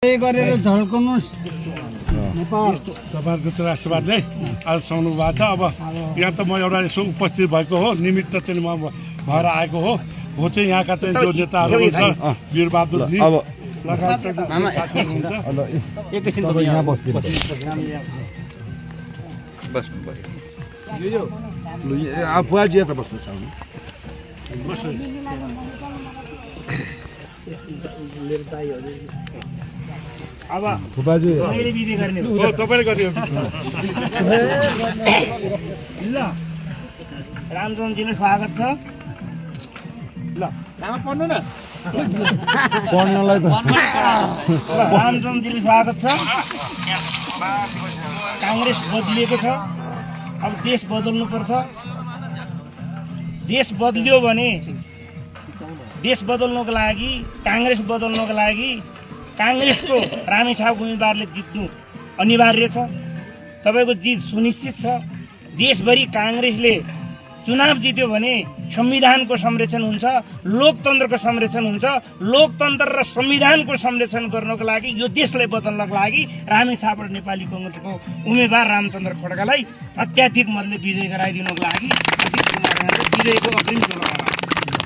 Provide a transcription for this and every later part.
गरेर झल्कनुस् नेपाल तपाईहरुको चाहिँ आशीर्वादले आज सुन्नु भएको छ। अब यहाँ त म एउटा यसो उपस्थित भएको हो, निमित्त चाहिँ म भएर आएको हो। हो चाहिँ यहाँका चाहिँ जो नेताहरू हुनुहुन्छ वीरबहादुर जी लगायत एकैछिन तपाईँ यहाँ बस्दिनु बुवाजी यता बस्नु छ अब फुपाजी मैले बिदे गर्ने हो तपाईले गरियो ल रामचन्द्रजीले स्वागत छ। ल नाम पढ्नु न पढ्नलाई त रामचन्द्रजीले स्वागत छ। कांग्रेस बदलिएको छ, अब देश बदल्नु पर्छ। देश बदल्यो भने देश बदल्नको लागि, कांग्रेस बदल्नको लागि कांग्रेसको रामेछाप उम्मेदवारले जित्नु अनिवार्य छ। तपाईको जित सुनिश्चित छ। देशभरि कांग्रेसले चुनाव जित्यो भने संविधानको संरक्षण हुन्छ, लोकतन्त्रको संरक्षण हुन्छ। लोकतन्त्र र संविधानको संरक्षण गर्नको लागि, यो देशलाई बदल्नको लागि रामेछाप र नेपाली कांग्रेसको उम्मेदवार रामचन्द्र खड्कालाई अत्याधिक मतले विजय गराइदिनको लागि विजयको अग्रिम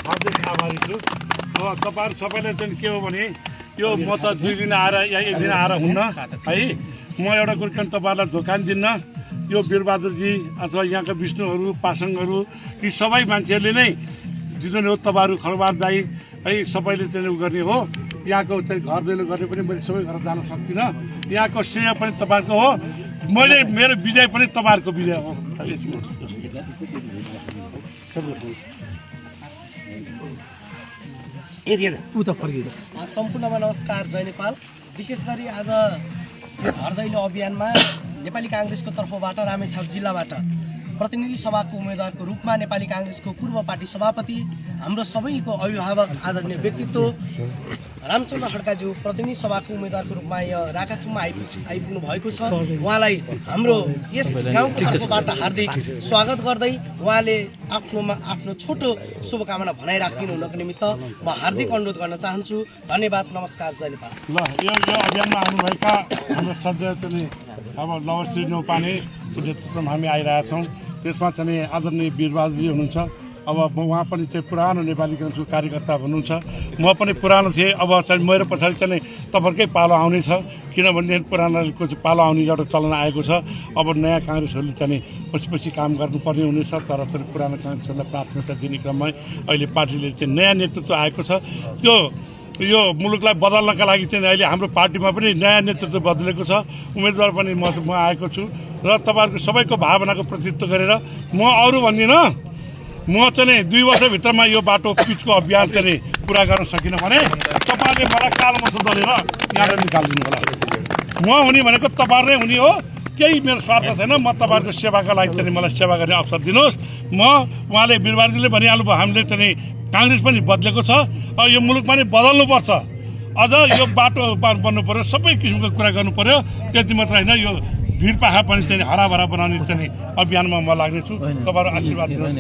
हार्दिक आभारी छु। अब तपाईहरु सबैले चाहिँ के हो भने यो म त 2 दिन आएर या 1 दिन आएर हुन्न है। म एउटा कुरो पनि तपाईहरुलाई धोका दिन्न। यो वीरबहादुरजी अथवा यहाँका विष्णुहरू पासङहरू यी सबै मान्छेहरूले नै जुन हो तपाईहरु खलबार दाई है सबैले चाहिँ उ गर्ने हो। यहाँको चाहिँ घर दैलो गर्ने पनि मैले सबै घर जान सक्दिनँ। यहाँको श्रेय पनि तपाईहरुको हो, मैले मेरो विजय पनि तपाईहरुको विजय हो। सम्पूर्णमा नमस्कार, जय नेपाल। विशेष गरी आज घर दैलो अभियानमा नेपाली कांग्रेसको तर्फबाट रामेछाप जिल्लाबाट प्रतिनिधि सभाको उम्मेदवारको रूपमा नेपाली कांग्रेसको पूर्व पार्टी सभापति, हाम्रो सबैको अभिभावक आदरणीय व्यक्तित्व रामचन्द्र खड्काज्यू प्रतिनिधि सभाको उम्मेदवारको रूपमा यहाँ राकाखुममा आइपुग्नु भएको छ। उहाँलाई हाम्रो यस गाउँको तर्फबाट हार्दिक स्वागत गर्दै उहाँले आफ्नो छोटो शुभकामना भनाइराखिदिनु हुनको निमित्त म हार्दिक अनुरोध गर्न चाहन्छु। धन्यवाद, नमस्कार, जय नेपाल। ल यो अभियानमा आउनुभएका हाम्रो सदस्य अब लवश्री नौपाने नेतृत्वमा हामी आइरहेका छौँ। त्यसमा चाहिँ आदरणीय वीरबहादुरजी हुनुहुन्छ। अब उहाँ पनि चाहिँ पुरानो नेपाली कांग्रेसको कार्यकर्ता हुनुहुन्छ। म पनि पुरानो थिएँ। अब चाहिँ मेरो पछाडि चाहिँ तपाईँकै पालो आउनेछ, किनभने पुरानोको चाहिँ पालो आउने एउटा चलन आएको छ। अब नयाँ कांग्रेसहरूले चाहिँ पछि काम गर्नुपर्ने हुनेछ। तर पनि पुरानो कांग्रेसहरूलाई प्राथमिकता दिने क्रममा अहिले पार्टीले चाहिँ नयाँ नेतृत्व आएको छ। त्यो यो मुलुकलाई बदल्नका लागि चाहिँ अहिले हाम्रो पार्टीमा पनि नयाँ नेतृत्व बदलेको छ। उम्मेदवार पनि म आएको छु र तपाईँहरूको सबैको भावनाको प्रतिनिधित्व गरेर म अरू भन्दिनँ। म चाहिँ 2 वर्षभित्रमा यो बाटो पिचको अभियान चाहिँ पुरा गर्न सकिनँ भने तपाईँहरूले मलाई कालोमसो दलेर यहाँबाट निकालिदिनु होला। म हुने भनेको तपाईँहरू नै हुने हो। केही मेरो स्वार्थ छैन। म तपाईँहरूको सेवाका लागि चाहिँ मलाई सेवा गर्ने अवसर दिनुहोस्। म उहाँले वीरबहादुरले भनिहाल्नुभयो, हामीले चाहिँ कांग्रेस पनि बदलेको छ, अब यो मुलुक पनि बदल्नुपर्छ। अझ यो बाटो बन्नु पर्यो, सबै किसिमको कुरा गर्नु पर्यो। त्यति मात्र होइन, यो भिरपाखा पनि चाहिँ हराभरा बनाउने चाहिँ अभियानमा म लाग्नेछु। तपाईँहरू आशीर्वाद दिनुहोस्।